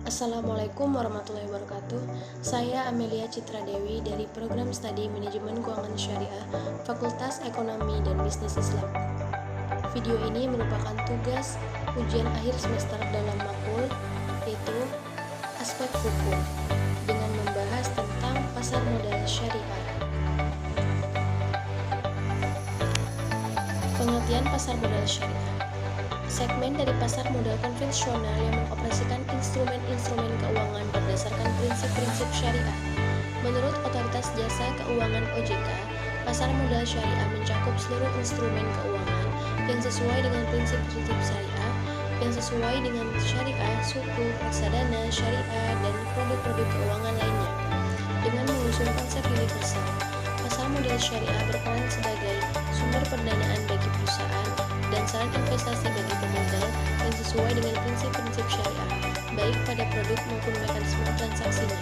Assalamualaikum warahmatullahi wabarakatuh. Saya Amelia Citra Dewi dari Program Studi Manajemen Keuangan Syariah, Fakultas Ekonomi dan Bisnis Islam. Video ini merupakan tugas ujian akhir semester dalam makul, yaitu aspek hukum, dengan membahas tentang pasar modal syariah. Pengertian pasar modal syariah. Segmen dari pasar modal konvensional yang mengoperasikan instrumen-instrumen keuangan berdasarkan prinsip-prinsip syariah. Menurut Otoritas Jasa Keuangan (OJK), pasar modal syariah mencakup seluruh instrumen keuangan yang sesuai dengan prinsip-prinsip syariah, yang sesuai dengan syariah, suku, reksadana, syariah, dan produk-produk keuangan lainnya. Dengan mengusung konsep universal, pasar modal syariah berperan sebagai sumber pendanaan bagi perusahaan dan saran investasi bagi pemodal yang sesuai dengan prinsip-prinsip syariah, baik pada produk maupun mekanisme transaksinya.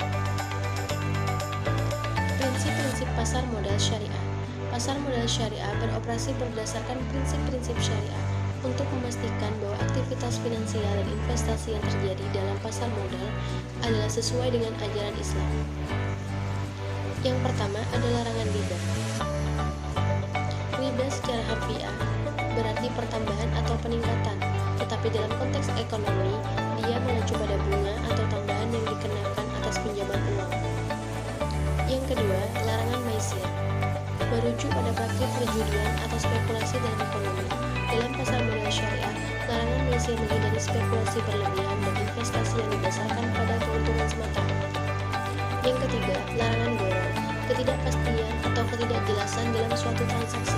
Prinsip-prinsip pasar modal syariah. Pasar modal syariah beroperasi berdasarkan prinsip-prinsip syariah untuk memastikan bahwa aktivitas finansial dan investasi yang terjadi dalam pasar modal adalah sesuai dengan ajaran Islam. Yang pertama adalah larangan riba. Riba secara harfiah berarti pertambahan atau peningkatan, tetapi dalam konteks ekonomi, dia mengacu pada bunga atau tambahan yang dikenakan atas pinjaman uang. Yang kedua, larangan maisir, merujuk pada praktik perjudian atau spekulasi dalam ekonomi. Dalam pasar modal syariah, larangan maisir menghindari spekulasi berlebihan dan investasi yang didasarkan pada keuntungan semata. Yang ketiga, larangan gharar, ketidakpastian atau ketidakjelasan dalam suatu transaksi.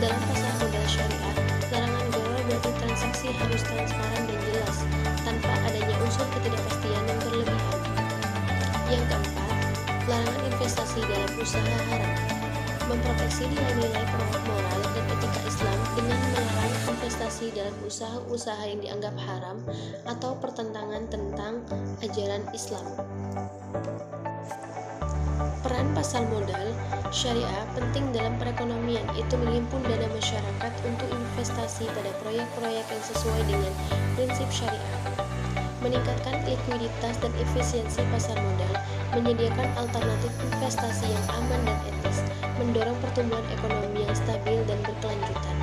Dalam pasar modal syariah, larangan gharar berarti transaksi harus transparan dan jelas, tanpa adanya unsur ketidakpastian yang berlebihan. Yang keempat, larangan investasi dalam usaha haram, memproteksi nilai-nilai moral dan etika Islam dengan melarang investasi dalam usaha-usaha yang dianggap haram atau pertentangan tentang ajaran Islam. Peran pasar modal syariah penting dalam perekonomian, yaitu menghimpun dana masyarakat untuk investasi pada proyek-proyek yang sesuai dengan prinsip syariah, meningkatkan likuiditas dan efisiensi pasar modal, menyediakan alternatif investasi yang aman dan etis, mendorong pertumbuhan ekonomi yang stabil dan berkelanjutan.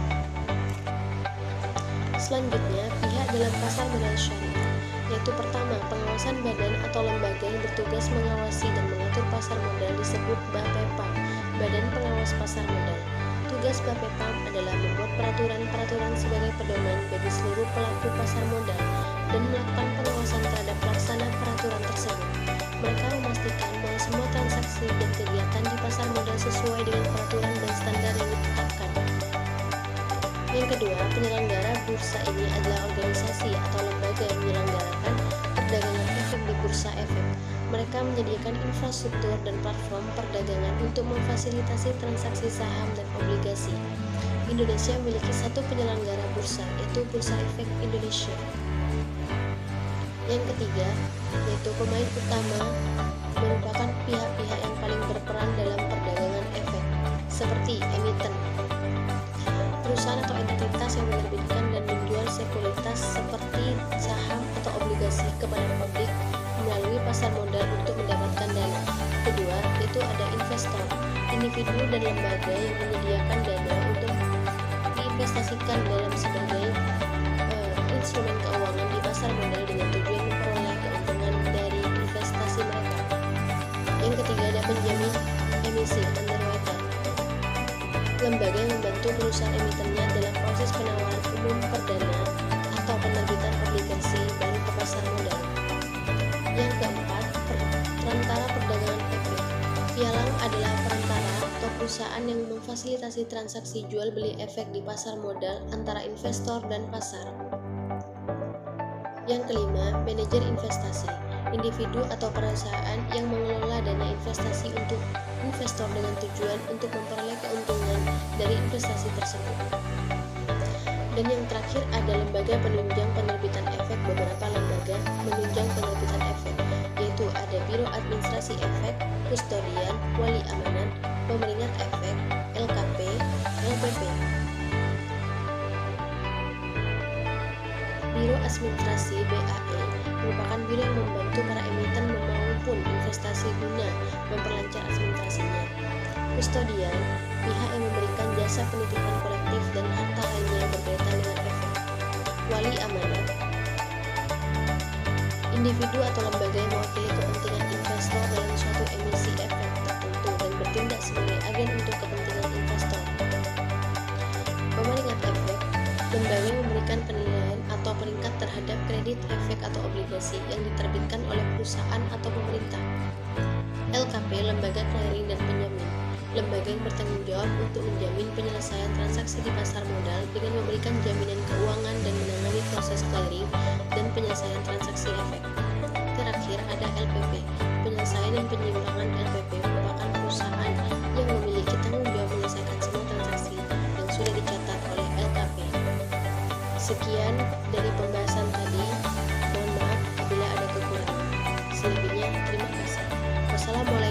Selanjutnya, pihak dalam pasar modal syariah, yaitu pertama, pengawasan badan atau lembaga yang bertugas mengawasi dan mengatur pasar modal disebut BAPEPAM, Badan Pengawas Pasar Modal. Tugas BAPEPAM adalah membuat peraturan-peraturan sebagai pedoman bagi seluruh pelaku pasar modal dan melakukan pengawasan terhadap pelaksana peraturan tersebut. Mereka memastikan bahwa semua transaksi dan kegiatan di pasar modal sesuai dengan peraturan dan standar yang ditetapkan. Yang kedua, penyelenggara bursa ini adalah organisasi atau lembaga yang menyelenggarakan perdagangan efek di bursa efek. Mereka menyediakan infrastruktur dan platform perdagangan untuk memfasilitasi transaksi saham dan obligasi. Indonesia memiliki satu penyelenggara bursa, yaitu Bursa Efek Indonesia. Yang ketiga, yaitu pemain utama merupakan pihak-pihak yang paling berperan dalam perdagangan efek, seperti emiten, perusahaan atau entitas yang menerbitkan dan menjual sekuritas seperti saham atau obligasi kepada publik melalui pasar modal untuk mendapatkan dana. Kedua, itu ada investor, individu dan lembaga yang menyediakan dana untuk diinvestasikan dalam sebagai instrumen keuangan di pasar modal dengan tujuan memperoleh keuntungan dari investasi mereka. Yang ketiga, ada penjamin emisi underwriter, lembaga yang membantu perusahaan emitennya dalam proses penawaran umum perdana atau penerbitan obligasi baru ke pasar modal. Yang keempat, perantara perdagangan efek. Pialang adalah perantara atau perusahaan yang memfasilitasi transaksi jual beli efek di pasar modal antara investor dan pasar. Yang kelima, manajer investasi, individu atau perusahaan yang mengelola dana investasi untuk investor dengan tujuan untuk memperoleh keuntungan dari investasi tersebut. Dan yang terakhir ada lembaga penunjang penerbitan efek. Beberapa lembaga menunjang penerbitan efek, yaitu ada Biro Administrasi Efek, Kustodian, Wali Amanat, Pemeringat Efek, LKP, LPP. Biro Administrasi (BAE) merupakan biro yang membantu para emiten maupun investasi guna memperlancar administrasinya. Kustodian, pihak yang memberikan jasa penitipan kolektif dan harta lainnya yang berkaitan dengan efek. Wali amanat, individu atau lembaga yang mewakili kepentingan investor dalam suatu emisi efek tertentu dan bertindak sebagai agen untuk kepentingan investor. Pemeringkat efek, lembaga yang memberikan penilaian atau peringkat terhadap kredit efek atau obligasi yang diterbitkan oleh perusahaan atau pemerintah. LKP, lembaga clearing dan penjamin, lembaga yang bertanggung jawab untuk menjamin penyelesaian transaksi di pasar modal dengan memberikan jaminan keuangan dan menangani proses clearing dan penyelesaian transaksi efek. Terakhir ada LPP. Penyelesaian dan penyimpangan LPP merupakan perusahaan yang memiliki tanggung jawab menyelesaikan semua transaksi yang sudah dicatat oleh LKP. Sekian dari pembahasan tadi. Mohon maaf apabila ada kekurangan. Selebihnya terima kasih. Wassalamualaikum